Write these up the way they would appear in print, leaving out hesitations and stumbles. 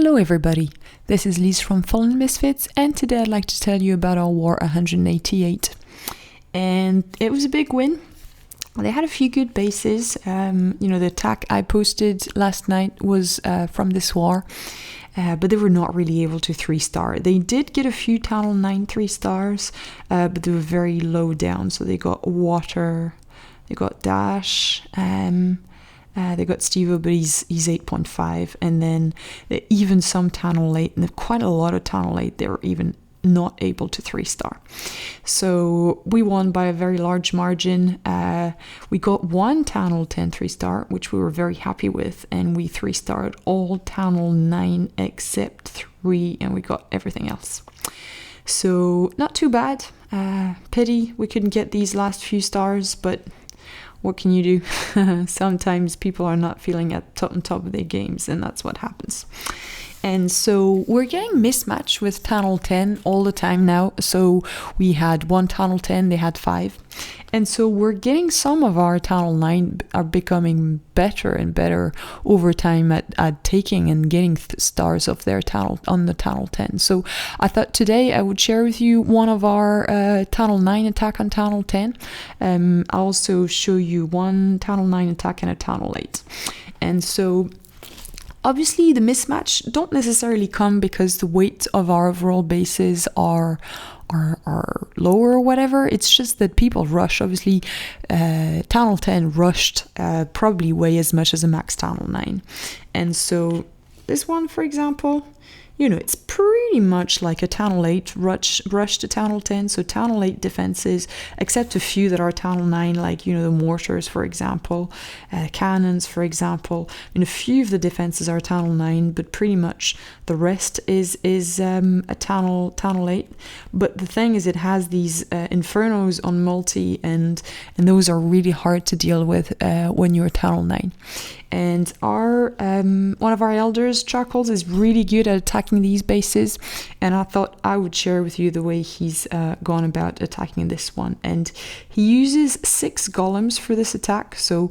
Hello everybody, this is Lise from Fallen Misfits, and today I'd like to tell you about our War 188. And it was a big win. They had a few good bases. The attack I posted last night was from this war, but they were not really able to 3-star. They did get a few Tunnel 9 3-stars, but they were very low down. So they got Water, they got Dash, they got Stevo, but he's 8.5, and then even some Tunnel 8, and quite a lot of Tunnel 8, they were even not able to 3-star. So we won by a very large margin. We got one Tunnel 10 3-star, which we were very happy with, and we 3-starred all Tunnel 9 except 3, and we got everything else. So not too bad. Pity we couldn't get these last few stars, but what can you do? Sometimes people are not feeling at top of their games, and that's what happens. And so we're getting mismatched with Tunnel 10 all the time now. So we had one Tunnel 10, they had 5. And so we're getting some of our Tunnel 9 are becoming better and better over time at taking and getting stars of their Tunnel on the Tunnel 10. So I thought today I would share with you one of our Tunnel 9 attack on Tunnel 10. I'll also show you one Tunnel 9 attack and a Tunnel 8. And so obviously the mismatch don't necessarily come because the weight of our overall bases are lower or whatever. It's just that people rush. Obviously Tunnel 10 rushed probably way as much as a max Tunnel 9. And so this one, for example, it's pretty much like a Tunnel 8 rush to Tunnel 10. So Tunnel 8 defenses, except a few that are Tunnel 9, like, the mortars, for example, cannons, for example. A few of the defenses are Tunnel 9, but pretty much the rest is a Tunnel 8. But the thing is, it has these infernos on multi, and those are really hard to deal with when you're Tunnel 9. And our one of our elders, Chuckles, is really good at attacking these bases, and I thought I would share with you the way he's gone about attacking this one. And he uses 6 golems for this attack, so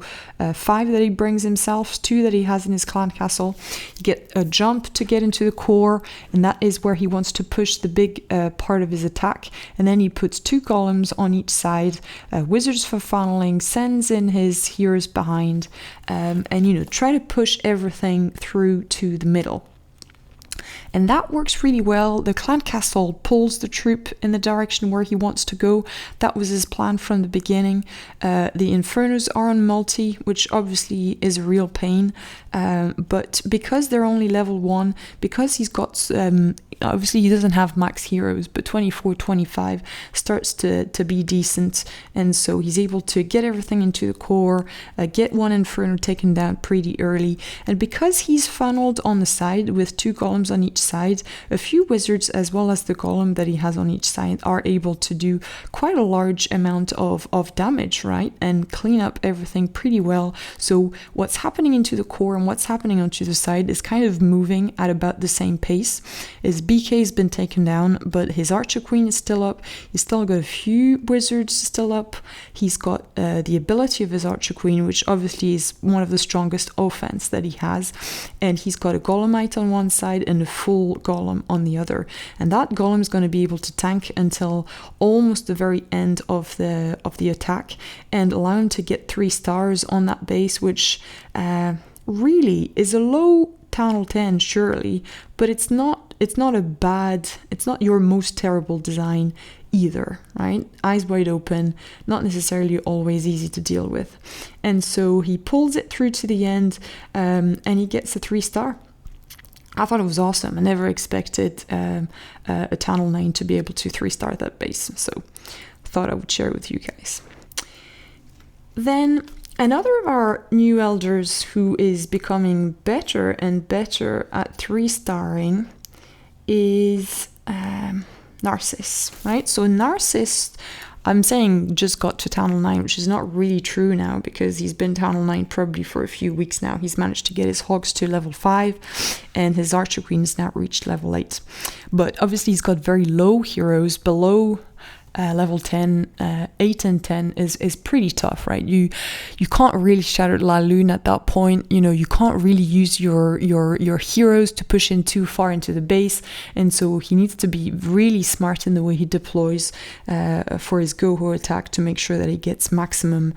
5 that he brings himself, 2 that he has in his clan castle. You get a jump to get into the core, and that is where he wants to push the big part of his attack. And then he puts 2 golems on each side, wizards for funneling, sends in his heroes behind, and try to push everything through to the middle. And that works really well. The clan castle pulls the troop in the direction where he wants to go. That was his plan from the beginning. The infernos are on multi, which obviously is a real pain. But because they're only level 1, because he's got, obviously he doesn't have max heroes, but 24, 25 starts to be decent. And so he's able to get everything into the core, get one inferno taken down pretty early. And because he's funneled on the side with 2 golems on each side, a few wizards as well as the golem that he has on each side are able to do quite a large amount of damage, right? And clean up everything pretty well. So what's happening into the core and what's happening onto the side is kind of moving at about the same pace. His BK has been taken down, but his Archer Queen is still up. He's still got a few wizards still up. He's got the ability of his Archer Queen, which obviously is one of the strongest offense that he has. And he's got a Golemite on one side and a full golem on the other, and that golem is going to be able to tank until almost the very end of the attack and allow him to get 3 stars on that base, which really is a low Tunnel 10 surely, but it's not your most terrible design either, right? Eyes wide open, not necessarily always easy to deal with. And so he pulls it through to the end, and he gets a 3-star. I thought it was awesome. I never expected a Tunnel 9 to be able to 3-star that base, so thought I would share with you guys. Then another of our new elders who is becoming better and better at 3-starring is Narciss, right? So Narciss, I'm saying just got to Tunnel 9, which is not really true now because he's been Tunnel 9 probably for a few weeks now. He's managed to get his Hogs to level 5 and his Archer Queen has now reached level 8. But obviously he's got very low heroes below level 10, 8 and 10 is pretty tough, right? You can't really shatter La Lune at that point. You know, you can't really use your heroes to push in too far into the base, and so he needs to be really smart in the way he deploys for his GoHo attack to make sure that he gets maximum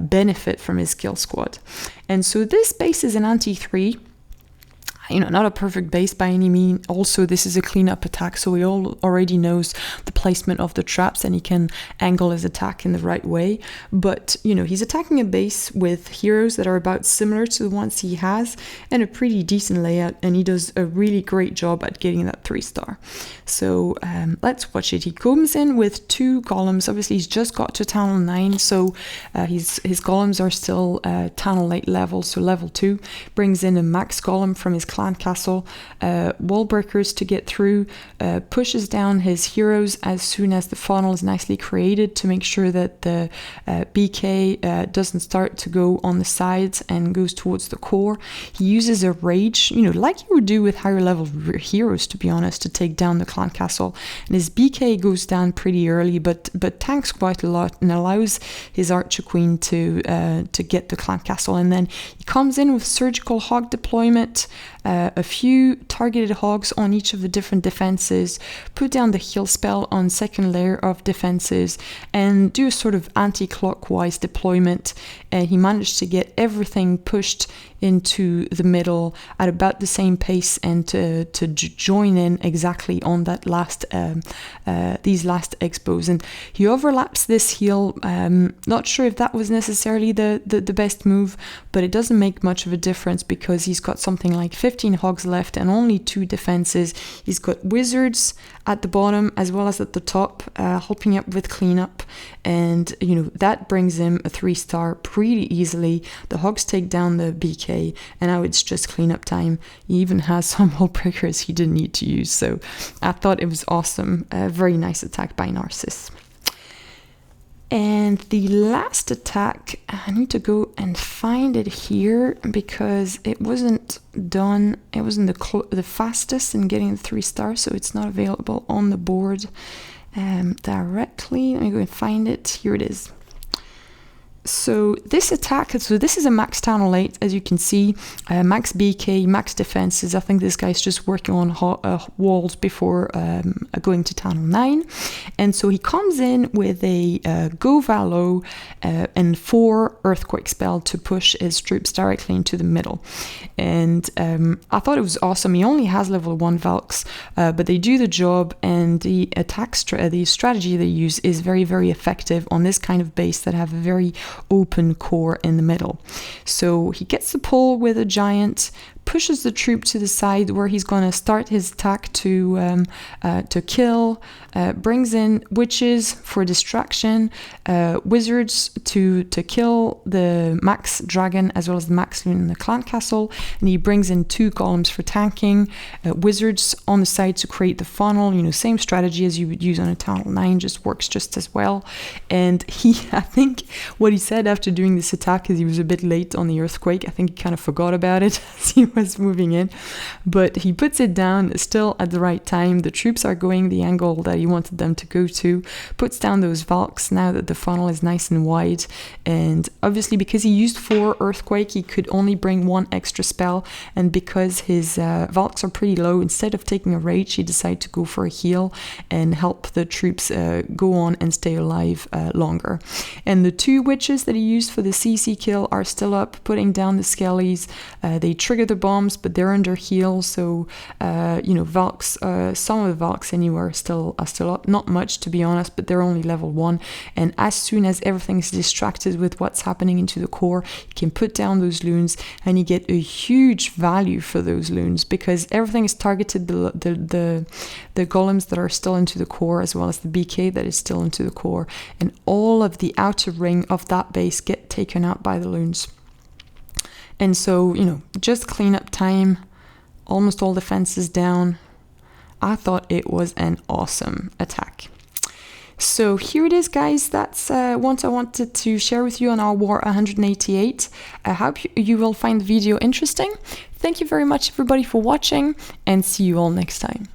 benefit from his kill squad. And so this base is an anti-3. You know, not a perfect base by any means. Also, this is a cleanup attack, so he already knows the placement of the traps and he can angle his attack in the right way. But, you know, he's attacking a base with heroes that are about similar to the ones he has and a pretty decent layout, and he does a really great job at getting that 3-star. So let's watch it. He comes in with 2 golems. Obviously, he's just got to Tunnel 9, so his golems are still Tunnel 8 level, so level 2. Brings in a max golem from his clan castle, wall breakers to get through, pushes down his heroes as soon as the funnel is nicely created to make sure that the BK doesn't start to go on the sides and goes towards the core. He uses a rage, you know, like you would do with higher level heroes, to be honest, to take down the clan castle. And his BK goes down pretty early, but tanks quite a lot and allows his archer queen to get the clan castle. And then he comes in with surgical hog deployment, a few targeted hogs on each of the different defenses, put down the heal spell on second layer of defenses, and do a sort of anti-clockwise deployment. He managed to get everything pushed into the middle at about the same pace and to join in exactly on that last these last expos. And he overlaps this heal. Not sure if that was necessarily the best move, but it doesn't make much of a difference because he's got something like 15 hogs left and only 2 defenses. He's got wizards at the bottom as well as at the top, helping up with cleanup, and you know that brings him a 3-star pretty easily. The hogs take down the BK, and now it's just cleanup time. He even has some wall breakers he didn't need to use, so I thought it was awesome. A very nice attack by Narciss. And the last attack, I need to go and find it here because it wasn't done. It wasn't the fastest in getting the 3-star, so it's not available on the board directly. Let me go and find it. Here it is. So this attack, this is a max Tunnel 8, as you can see, max BK, max defenses. I think this guy's just working on walls before going to Tunnel 9. And so he comes in with a GoVaLo and 4 Earthquake spell to push his troops directly into the middle. And I thought it was awesome. He only has level 1 Valks, but they do the job, and the the strategy they use is very, very effective on this kind of base that have a very open core in the middle. So he gets the pull with a giant, pushes the troop to the side where he's going to start his attack to kill, brings in witches for distraction, wizards to kill the max dragon as well as the max loon in the clan castle, and he brings in 2 golems for tanking, wizards on the side to create the funnel. You know, same strategy as you would use on a Tunnel 9, just works just as well. And I think what he said after doing this attack is he was a bit late on the earthquake. I think he kind of forgot about it as he was moving in, but he puts it down still at the right time. The troops are going the angle that he wanted them to go to, puts down those Valks now that the funnel is nice and wide. And obviously because he used 4 earthquake, he could only bring 1 extra spell, and because his Valks are pretty low, instead of taking a rage, he decided to go for a heal and help the troops go on and stay alive longer. And the 2 witches that he used for the CC kill are still up, putting down the skellies. They trigger the bombs, but they're under heal, so you know, Valks, some of the Valks anyway are still up. Not much, to be honest, but they're only level 1. And as soon as everything is distracted with what's happening into the core, you can put down those loons, and you get a huge value for those loons because everything is targeted the golems that are still into the core as well as the BK that is still into the core, and all of the outer ring of that base get taken out by the loons. And so, you know, just cleanup time, almost all defenses down. I thought it was an awesome attack. So here it is, guys. That's what I wanted to share with you on our War 188. I hope you will find the video interesting. Thank you very much, everybody, for watching, and see you all next time.